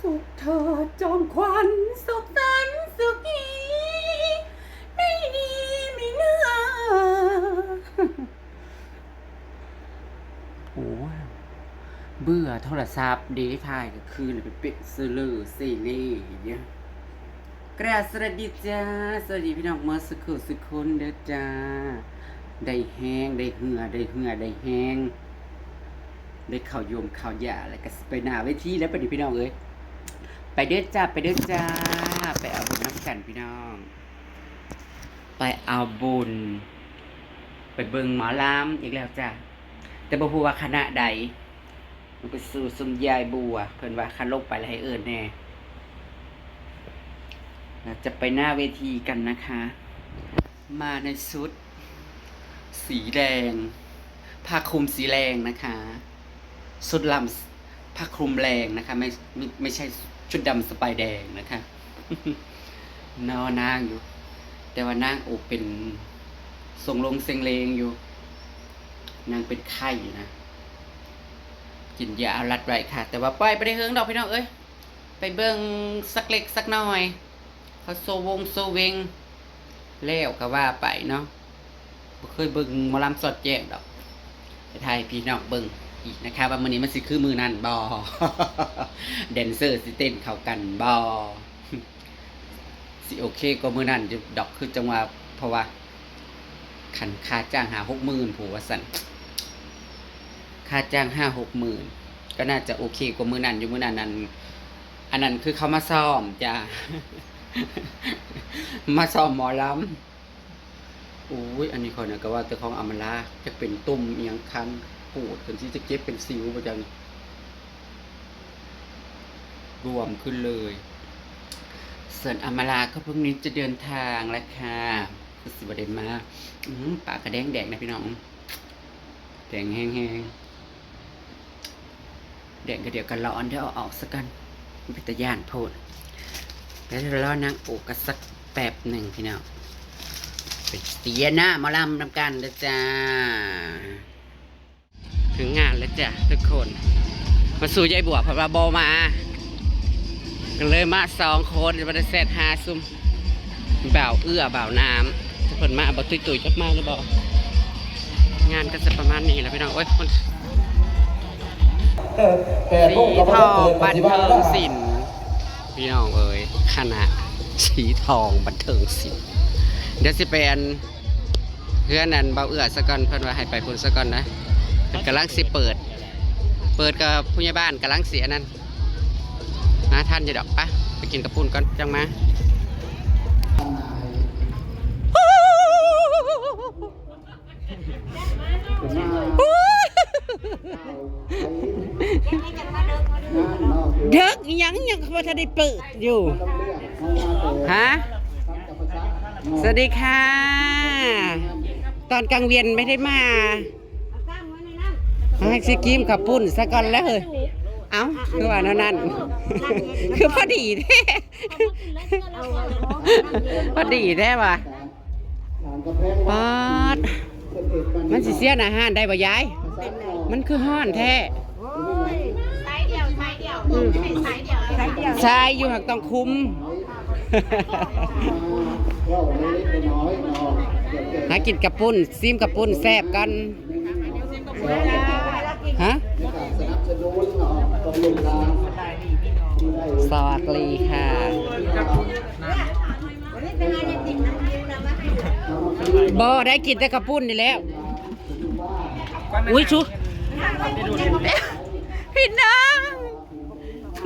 สุขเธอจอมขวัญสุขสันต์สุขีไม่ดีไม่น่าโอ้เบื่อโทรศัพท์เดทายก็คือไปเป็ดซื้อเลอซีรีส์อย่างเงี้ยกราบสวัสดีจ้าสวัสดีพี่น้องมาสุขคนเด้อจ้าได้แห้งได้เหือได้แห้งได้ข่าวยมข่าวหยาแล้วก็ไปหน้าเวทีแล้วไปดิพี่น้องเอ้ยไปเด้อจ้าไปเอาบุญน้ำกันพี่น้องไปเอาบุญไปเบิ่งหมอลำอีกแล้วจ้าแต่บ่ฮู้ว่าคณะใดมันไปสู่สมยายบัวเพิ่นว่าคันลงไปแล้วให้เอิ้นแน่เราจะไปหน้าเวทีกันนะคะ มาในชุดสีแดงผ้าคลุมสีแดงนะคะชุดลำผ้าคลุมแรงนะคะไม่ใช่ชุดดำสไปแดงนะคะ นางอยู่แต่ว่านางโอเป็นทรงลงเซงเลงอยู่นางเป็นไข้อยู่นะกินยาลัดไว้ค่ะแต่ว่าปล่อยไปได้เฮิงดอกพี่น้องเอ้ยไปเบิ่งสักเล็กสักน้อยเขาโซเวงแล้วก็ว่าไปเนาะบ่เคยเบิ่งหมอลำสดแจ้งดอกไปถ่ายพี่น้องเบิ่งอีกนะคะว่ามื้อนี้มันสิคือมื้อนั้นบ่ แดนเซอร์สิเต้นเข้ากันบ่สิโอเคก็มื้อนั้นดอกคือจังว่าเพราะว่าคันค่าจ้าง50,000ผู้ว่าซั่นค่าจ้าง50,000ก็น่าจะโอเคกว่ามื้อนั้นอยู่มื้อนั้นอันนั้นคือเขามาซ้อมจ้า มาซ้อมหมอลำโอ้ยอันนี้คนน่ะก็ว่าแต่ของอำมาลาจะเป็นตุ่มอีหยังคันปูดจนสิจะเจ็บเป็นสิวบ่จังรวมขึ้นเลยส่วนอำมาลาก็พรุ่งนี้จะเดินทางแล้วค่ะคือสิบ่ได้มาปากกระแดงแดงนะพี่น้องแดงแห้งๆแดงก็เดี๋ยวกันร้อนเดี๋ยวเอาออกซะกันเป็นตาย่านโพดแล้วรอนางโอกกันสักแป๊บหนึ่งพี่น้องไปเสียหน้ามาลำนำกันแล้วจ้าถึงงานแล้วจ้ะทุกคนมาสู่ยายบัวพระบามาก็เลยมา2 คนมาได้เซต5 ซุ่มบ่าวบ่าวน้ำทุกคนมาบ่ตุยจับมาหรือเปล่างานก็จะประมาณนี้แหละพี่น้องโอ้ยคนสีทองบันเทิงศิลป์พี่น้องเอ้ยคณะสีทองบันเทิงศิลป์เดี๋ยวสิเป็นเพื่อนนั้นเบาสะก่อนเพื่อนว่าให้ไปพุ่นสะก่อนนะกำลังสิเปิดกับผู้ใหญ่บ้านกำลังเสียนั่นนะท่านจะดอกปะไปกินกับปุ่นก่อนจังมาเด็กยังพอจะได้เปิดอยู่ฮะสวัสดีค่ะตอนกลางเวียนไม่ได้มาให้ซิกิมขับปุ่นซะก่อนแล้วเฮ้ยเอ้าคือว่านั่นคือพอดีแท้พอดีแท้ว่ะปอดมันสิเสียอาหารได้บ่ยายมันคือห้อนแท้ใช่อยู่หักต้องคุมหากินกับปุ้นซิมกับปุ้นแซ่บกันฮะสวัสดีค่ะบ่ได้กินแต่กับปุ้นนี่แล้วอุ้ยชูพี่น้อง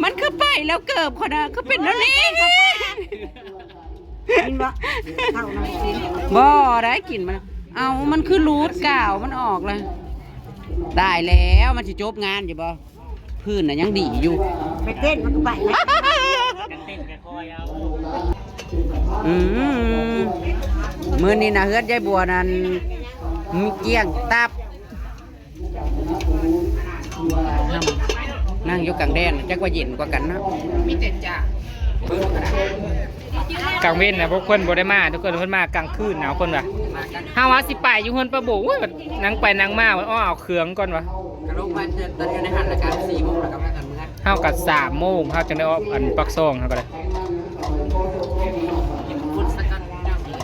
มันคือไปแล้วเกิบคนน่ะเขาเป็นแล้วนี่บ่ได้กินมันเอามันคือรูดกาวมันออกเลยได้แล้วมันจะจบงานอยู่บ่พื้นน่ะยังดีอยู่ไปเต้นมันก็ไปแล้วเต้นแค่คอยเอามื้อนี้นะเฮือดยายบัวนั่นมีเกี้ยงตับนั่งอยู่กลางแดนจักว่าเย็นกว่ากันนะมีเจ็ดจ้าก ลางเว้นนะพวกคนบ่ได้มาทุกคนเพิ่นมากลางคืนนะคนว่ะเฮาว่าสิไปอยู่เพิ่นประโบกนั่งไปนั่งมาอ้อเอาเครื่องก่อนว่ะ กระโดดมาตอนอยู่ในหันละกัน4 โมงแล้วก็มากันเมื่อ ากับ3 โมงเฮาจังได้ออกอันปักซองเฮาก็ได้ กินฟุตสักกันน้ำเลย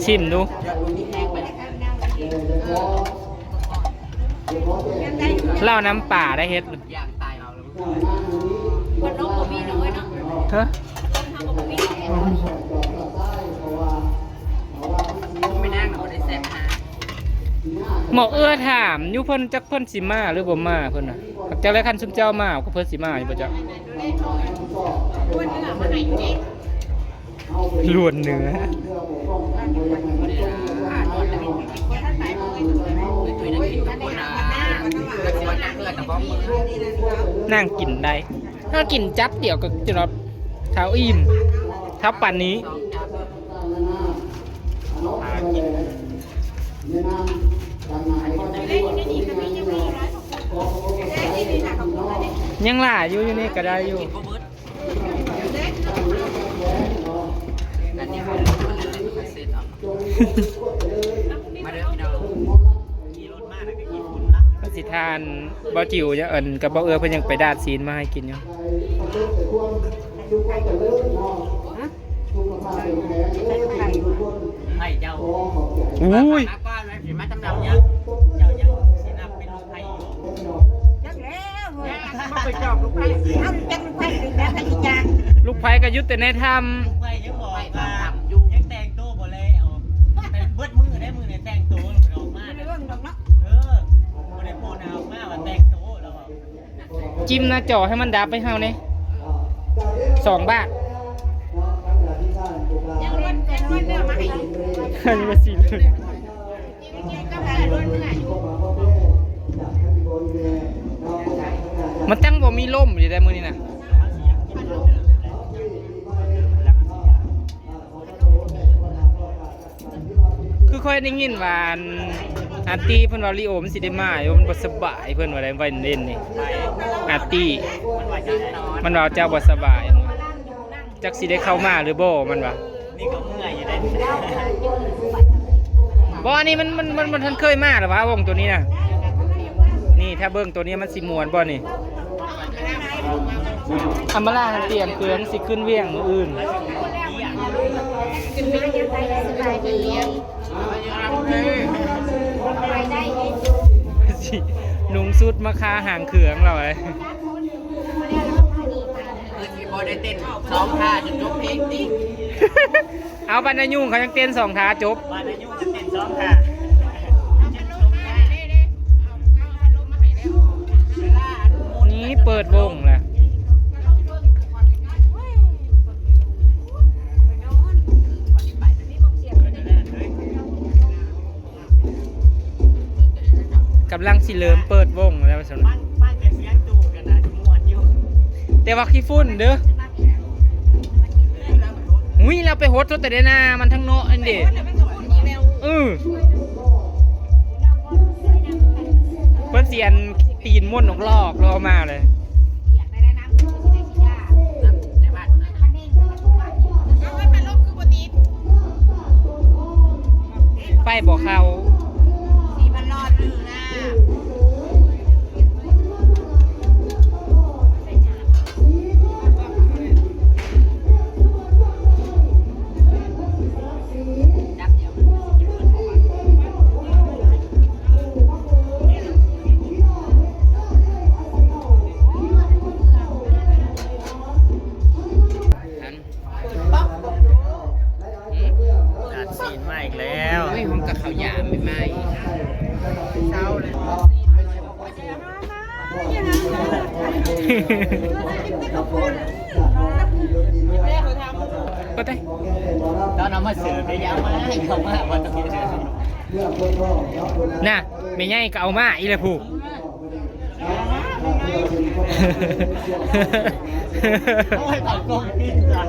ชิมดู เดี๋ยวนี้แห้งไป เหล้าน้ำป่าได้เฮ็ด ย่างตายเราเลย คนน้องบ่มีน้อยเนาะ ฮะ คนทำบ่มี ไม่นั่งเราได้แซ่บฮะ หมอเอื้อถามอยู่เพิ่นจักเพิ่นสิมาหรือบ่มาเพิ่นน่ะจักแล้วคันซุมเจ้ามาก็เพิ่นสิมาอยู่บ่จ๊ะ คนเนื้อมาให้เด้ ล้วนเนื้อ คนท่านสายมือ ตุยๆนั่งกินกับคนนะแล้วก็นั่งเลือดแต่บ้องมือ นั่งกินได้ถ้ากินจับเดียวก็จะรับเท้าอิ่มเท้าปั่นนี้ ยังล่ะอยู่นี่ก็ได้อยู่ อันนี้มันเสร็จเอามาเด้อพี่น้องขี่รถมากแล้วก็กินฝุ่นละ พระสิทานบ่จิ๋วจะเอิ้นกับบ่เอื้อเพิ่นยังไปดาดซีนมาให้กินอยู่ ให้เจ้า อุ้ย นักก้อนไว้ผีมาตำนำยังเจ้ายังสินับเป็นลูกไผ่อยู่ จักแล้วเฮ้ย มาไปจอบลูกไผ่ เอาจักลูกไผ่ถึงแล้วให้จัก ลูกไผก็ยุติในธรรม ลูกไผ่ยังบอกว่ายังแต่งตัวบ่แล้วแต่เบิดมือได้มือเนี่ยแต่งตัวแล้วมันออกมา ไม่ได้เบิ่งดอกเนาะ บ่ได้โพนเอามาว่าแต่งตัวแล้วบอก จิ้มหน้าจอให้มันดับไปเฮานี่2 บาท ยังรวนเนื้อมาให้ อันนี้มาสิเลย ยังก็ได้รวนเนื้ออยู่ มันตั้งบ่มีล่มอยู่ได้มื้อนี้น่ะคือค่อยได้ยินว่าอาร์ตี้เพิ่นว่าลีโอมันสิได้มาอยู่มันบ่สบายเพิ่นว่าได้ไว้เล่นนี่อาร์ตี้ มันว่าจะนอน มันว่าเจ้าบ่สบายจักสิได้เข้ามาหรือบ่มันว่า นี่ก็เมื่อยอยู่ได้ บ่อันนี้มันทันเคยมาหรอวะวงตัวนี้น่ะนี่ถ้าเบิ่งตัวนี้มันสิม่วนบ่นี่อัมบาล่าเตรียมเครื่องสิขึ้นเวียงมื้ออื่น กินมายังได้สบายดีไปได้ สินุ่งสุดมาคาห่างเขืองเราไอ้ คือที่บอได้เต้นสองท่าจนจบเพลงดิ เอาบรรณยุ่งเขายังเต้น2 ท่าจบ บ้านอายุจะเป็นซ้อมค่ะ นี้เปิดวงแหละกำลังสิเริ่มเปิดวงแล้วสำหรับ บ้านแต่เสียงตู้กันนะม่วนอยู่ แต่ว่าขี้ฝุ่นเด้อหุ้ยเราไปโฮสต์แต่เดยวนามันทั้งโนอันเดเเพิ่นเสียนตีนม่วนนกลอกเราเอามาเลย ในบ้าน ไฟบอกเขา สีมันรอดหรือนะ จับเดียวกินเงินของมัน อัน ตัดซีนมาอีกแล้ว ไม่ห้องกับเขาหยามไม่ เช้าเลย ก็ได้ ตอนเอามาเสิร์ฟได้ยังมาให้เขามาว่าต้องกินเสิร์ฟ น่ะไม่ง่ายก็เอามาอีเลยผู้ โอ้ยตัดกล้องกินจ้ะ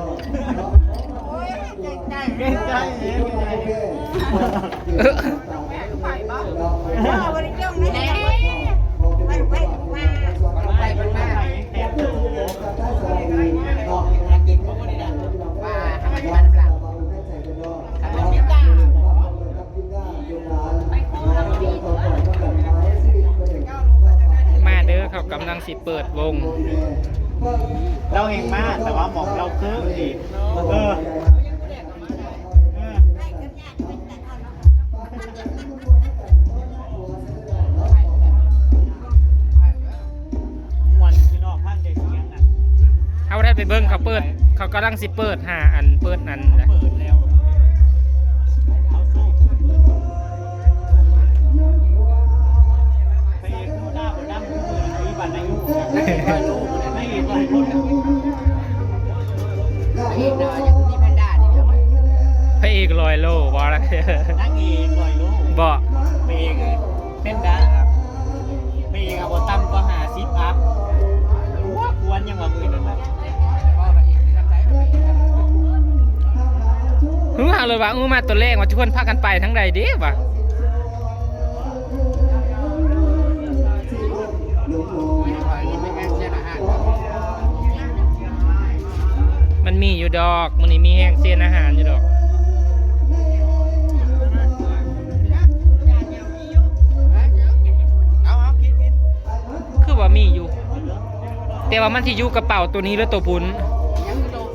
เก่งใจเก่งใจ เอาบริจงนี่ไปไปมา ไปมันมาแต่ตู้กินเขาไม่ได้ดัง ว่าทำไมมันหลับ มาเด้อเขากำลังสิเปิดวง เราเองมากแต่ว่าหมอกเราเพิ่มอีกมวนคือนอกข้างเด็กเสียงอ่ะ เอาได้ไปเบิ่งเขาเปิดเขากำลังสิเปิด5อันเปิดอันนะ เปิดแล้วเอาสู้ไปเอกดูหน้าบนน้ำมือมีบัตรอายุไม่เห็นหลายคน เอกเนาะอย่างที่แพนด้านี่ครับ พระเอกลอยโลบ่อะไร นั่งเองลอยลูก บ่ ไปเองเป็นด้าครับไปเองเอาตั้มก็หาซิปอัพว่าควรยังว่ามือนั่นแหละ พ่อพระเอกที่รับใช้พระเอกครับ หาเลยว่ามาตัวแรกว่าทุกคนพากันไปทั้งใดเด้ว่ะ ไม่ขอกินไม่แห้งเสียอาหารครับ มันมีอยู่ดอกมื้อนี้มีแห้งเสียนอาหารอยู่ดอก เอาคิด คือว่ามีอยู่ แต่ว่ามันสิอยู่กระเป๋าตัวนี้หรือตัวพุ้น ยังโดน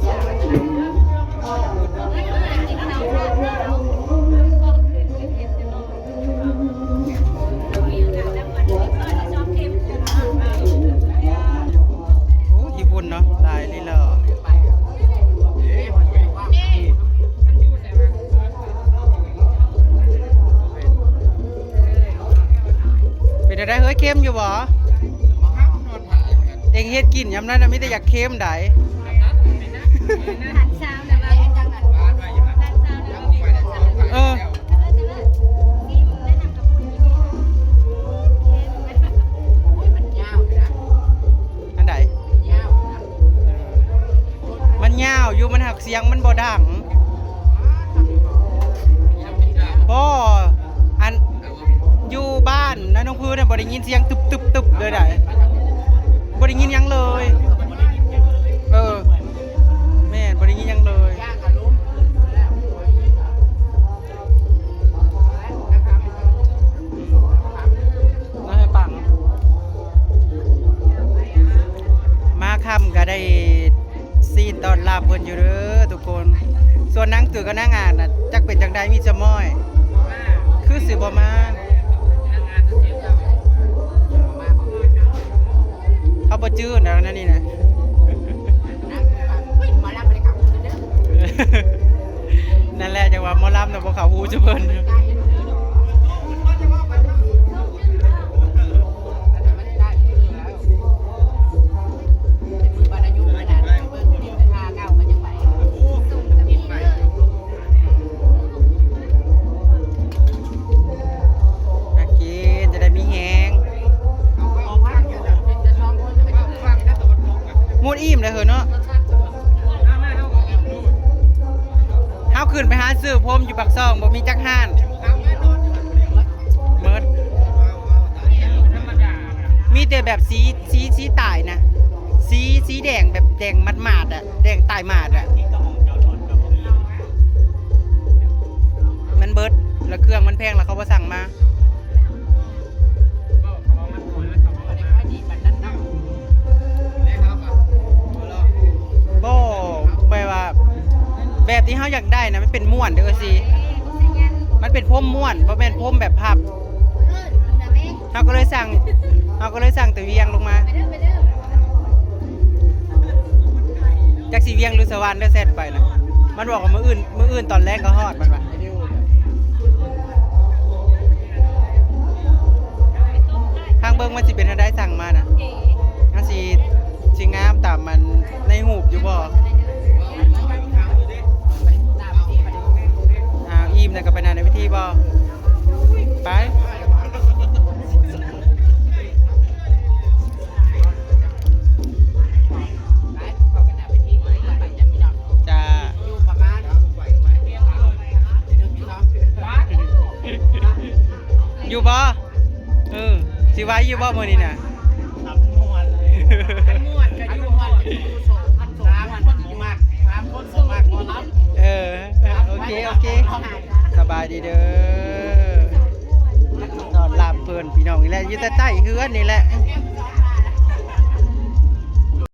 โอ้ญี่ปุ่นเนาะลายนี่เหรอเป็นอะไรเฮ้ยเค็มอยู่บ่เองเฮ็ดกินยำนั้นนะมิแต่อยากเค็มได้เอออันใดมันยาวอยู่มันหักเสียงมันบ่ดังบ่อันอยู่บ้านนะน้องพื้นน่ะบ่ได้ยินเสียงตึบเลยได้บ่ได้ยินหยังเลย เออแม่นบ่ได้ยินหยังเลยน่าให้ปังมาค่ำก็ได้ซีนตอนรับเพิ่นอยู่เด้อทุกคน ส่วนนางตื่นก็นั่งอ่านน่ะจักเป็นจังใดมีจะม้อย คือสิบ่มาเขาบ่จื้อแล้วนั่นนี่นะ มาแล้วไม่ได้ขับรถเด้อ นั่นแหละจังว่าหมอลำน่ะบ่เข้าหูจุเพิ่น อากินจะได้มีแฮงมูดอิ่มเลยเหรอเนาะเฮาขึ้นไปหาซื้อพรมอยู่ปากซองบ่มีจักห้านเมิดมีแต่แบบสีตายนะสีแดงแบบแดงหมาดๆอ่ะแดงตายหมาดอ่ะมันเบิดแล้วเครื่องมันแพงแล้วเขาบ่สั่งมาบ่แบบว่าแบบที่เฮาอยากได้นะมันเป็นม่วนเด้อสิมันเป็นพรมม่วนบ่แม่นพรมแบบพับเฮาก็เลยสั่งแต่เวียงลงมาจักสิเวียงหรือสวรรค์เด้อเสร็จไปนะมันบอกว่ามื้ออื่นตอนแรกก็ฮอดมันว่าทางเบิ่งมันสิเป็นทางใดสั่งมานะมันสิงามตามมันในหูปอยู่บ่อิ่มแล้วก็ไปนานในพิธีบ่ไปจ้าอยู่บ่สิไว้อยู่บ่มื้อนี้น่ะโอเคสบายดีเด้อตอนรับเพื่อนพี่น้องนี่แหละอยู่ใต้เฮือนนี่แหละ